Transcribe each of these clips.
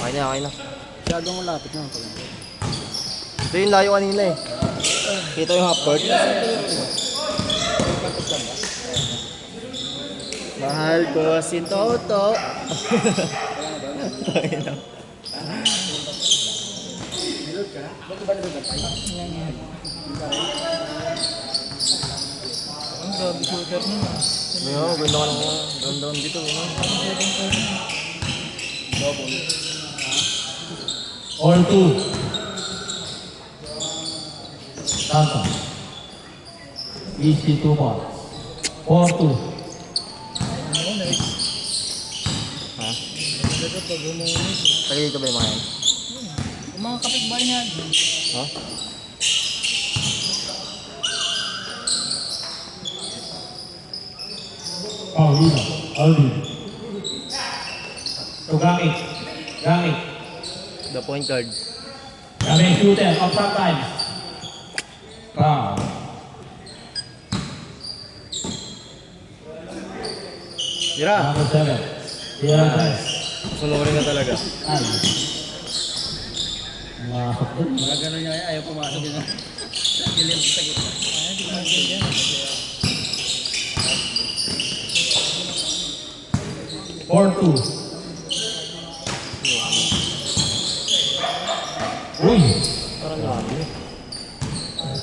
Okay na, okay na. Masyadong malapit na. Ito yung layo kanina eh. Kita yung half court. Mahal ko si Toto. Tayo na. Ang grabe shooter nyo. Ngayon, ganda ka naman. Ganda dito. All two. Tanto. Easy 2 ball. 4-2. Ha? Dapat pag umuulit. Tagay ka ba yung mga yan? Yung mga kapitbahay niya. Ha? Paulino. Alvin. To Gamit. Gamit. The point guard. Gamit shooter. Up front time. Foul. Tira! Number 7. Tira 3. Sunurin na talaga. Ay. Masok din. Mga gano'n niya ayaw pumasok din. Gilim sa gitna. Ay, di mo ganyan. 4-2. Uy! Parang grabe.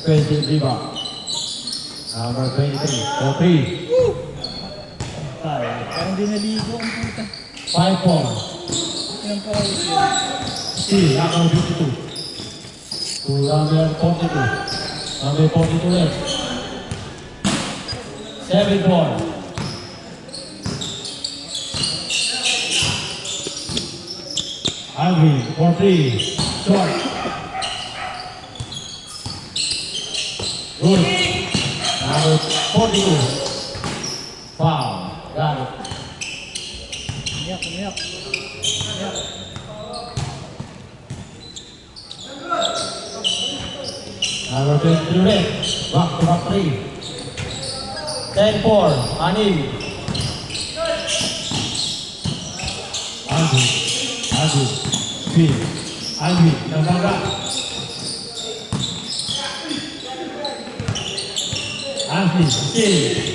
20 rebound. Number 23. 4-3. Parang di naligo ang puta. 5-4. Ilang pawis yun. Still, number 52. To number 42. Number 42 left. 7-4. Alvin, 4-3. Short. Good. Number 42. Foul. Got it. Umiyak, umiyak. Umiyak. Number 23 left. Back to back 3. 10-4. Anil. Alvin. Alvin. Phil. Alvin. Nabangga. Alvin. Still.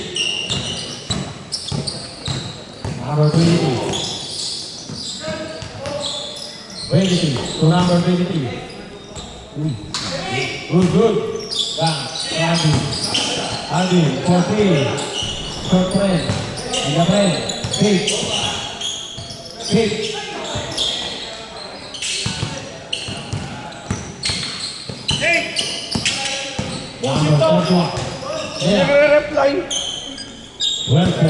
Number 22. 23. To number 23. Good, good. Gang. Alvin. Alvin. 4-3. Short friend. Tiga friend. Pick. Pick. Number 41. Yeah. reply. 12-4.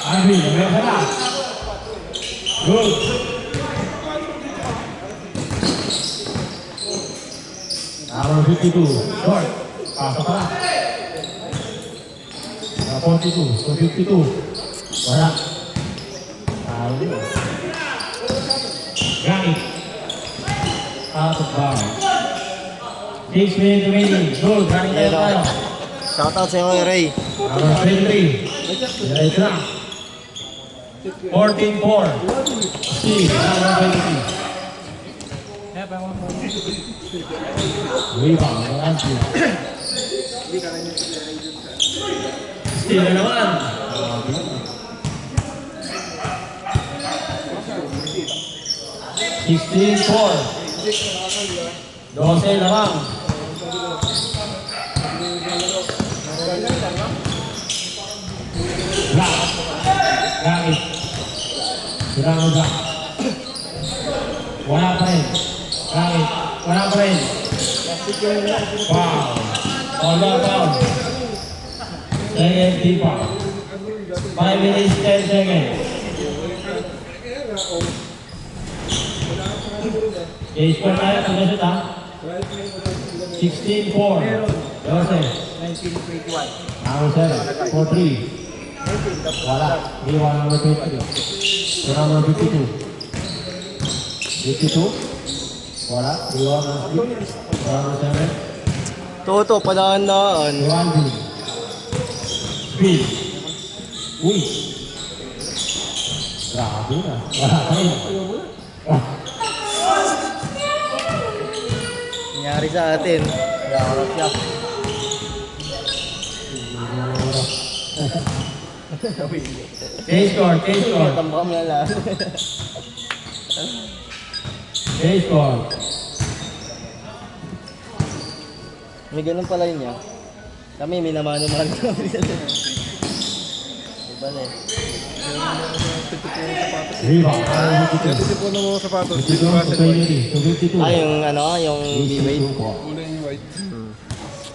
Alvin, meron na. Good. Number 52, short. Pasok ka lang. 42, so 52. Wala. Ayun. Gamit. Out of bounds. 6 minutes remaining. Good, running tayo. Shoutout sa iyo, Ray. Number 23. Diretso na. 14-4. Steve, number 23. Kaya pa ako mo. Rebound, Ansi. Steve na naman. 16-4. 12 lamang. Black. Gamit. Sirang uga. Wala pa rin. Gamit. Wala pa rin. Foul. Foul. Second team foul. 5 minutes, 10 seconds. I-score tayo. Pagkasot ha. 16-4. 12. 1921. Number 7. 4-3. Wala. Iwan number 23. So number 52. 52. Wala. Iwan number 3. Number 7. Toto, padaan-daan. Iwan din. Speed. Uy. Grabe na. Wala ka rin. Nangyari sa atin. Nakakarap siya. Change score, change score. Tambak mo na lang. Change score. May ganun pala yun niya. Kami, minamano-mano kami. Iba na eh. Rebound. Titipuan ng mga sapatos. 52 to 20 to 52. Ah, yung ano, yung B-weight. Kulay yung white.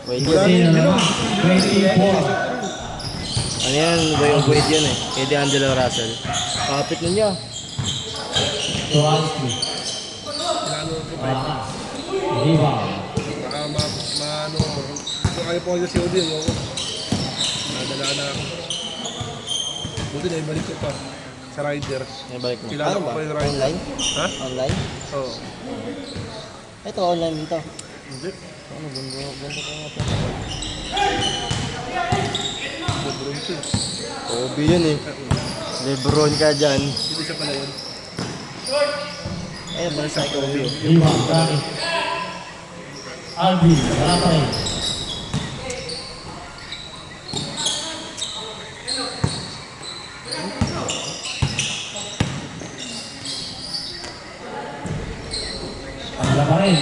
Weight Kasi yun. na naman, 24. Ano yan, yung weight yun eh. Kay D'Angelo Russell. Kapit na niya. Toranski. Lalo ko pa. Rebound. Baka maano. Kung ayaw po kayo si Odin, ako. Nadala na ako. Buti na ibalik ko pa. Sa rider. May balik mo. Kilala Ano ko ba? pa yung rider. Online? Ha? Online? Oo. Ito, online dito. Hindi. Ano, ganda ko nga ito. Lebron siya. Kobe yun eh. Lebron ka dyan. Hindi siya pala yun. Ayun, balik sa Kobe. Rebound. Dami. Alvin. Wala pa rin. Wala pa rin.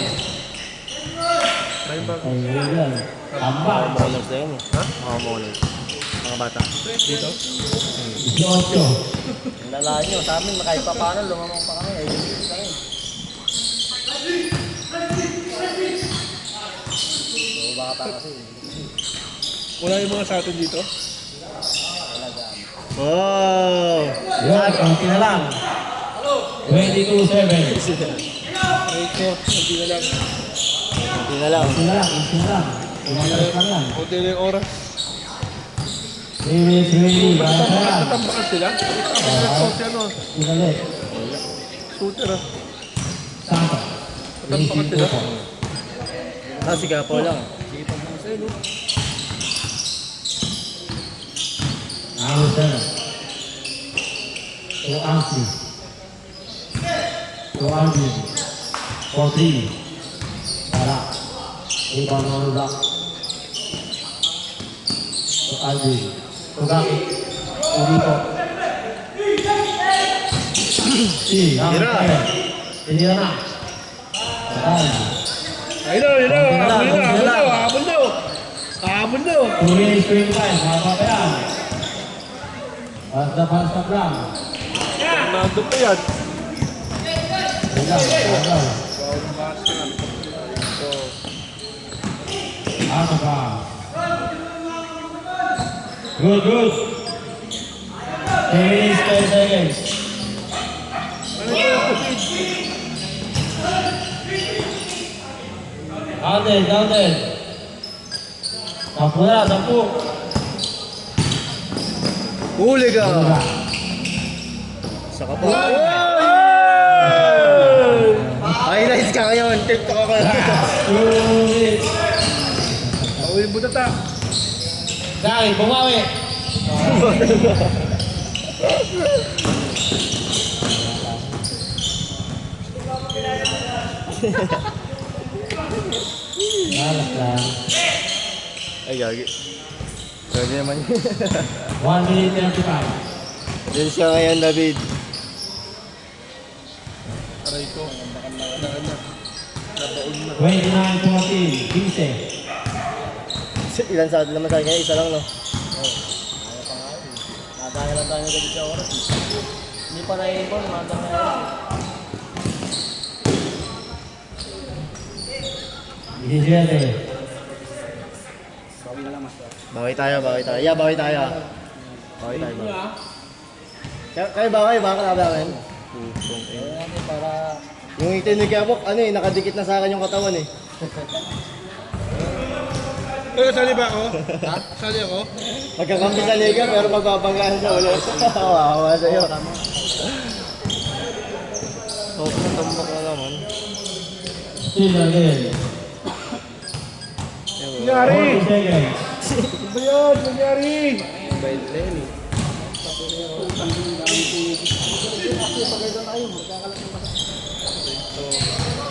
May bag. Ay, yan. Tambak. Mga bonus na yun eh. Ha? Mga bonus. Mga bata. Dito? 18. Ang lalaan nyo. Sa amin, kahit pa paano, lumamang pa kami. Ayun, dito kami. So, bata kasi. Wala yung mga sa atin dito? Wow! Yan, konti na lang. 22-7. Ay ko, hindi na lang. Hindi na lang. Konti na lang, konti na lang. Tumakas na lang. Kunti na yung oras. 3 minutes remaining. Kaya na lang. Tatambakan sila? Kasi ano, Ulit. shooter ah. Santo. Tatambakan sila? Ah, sigapo lang. Number 7. To Ansley. To Alvin. For 3. Para. Rebound on the block. To Alvin. To Gaki. To Rico. Si, number Tira. 7. Tira na. Sakal. Ayun na, ayun na. Habol na, habol na. Habol na. 2 minutes 25. Mababa pa yan. Basta lang. Nandun pa yan. Agaw. Out of bounds. Good, good. 10 minutes, 10 seconds. Down. Sampu na, sampu. Huli ka! Wala. Saka pa. Highlights ka ngayon. TikTok ako. 2 minutes. Pauwi mo na ta. Dari, bumawi. Malas lang. Ay, gagi. Gagi naman yun. 1 minute 35. Diyan siya ngayon, David. Aray ko. Nakaan na. Nabaon na. 29-14, 15. Ilan sa naman tayo kaya? Isa lang, no? Oo. Kaya pa nga yun. Nadaya lang tayo ng sa oras. Hindi pa na-inbon, mandang na yun. 17. Bawi tayo. Yeah, bawi tayo. Bawi tayo. Kayo bawi, baka na namin. Para... Yung itinig kabok, ano eh, nakadikit na sa akin yung katawan eh. Sali ba ako? Ha? Sali ako? Magkakampi sa liga pero magbabanggaan sa ulo. Kawawa sa'yo. Oo, natambak na naman. Still again. Nangyari! 40 seconds. Ano ba yan? Nangyari! Bayad Lenny.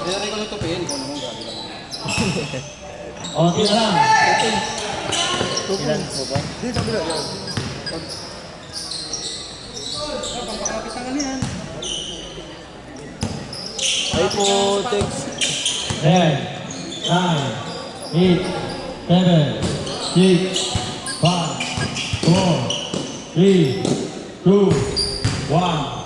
Dinari ko ng tupiin, ikaw naman gabi lang. Onti na lang. Ilan po ba? Hindi, sabi na yan. Pampakapit ang ano yan. Ay po, text. 10, 9, 8, 7, 6, 5, 4, 3, 2, 1.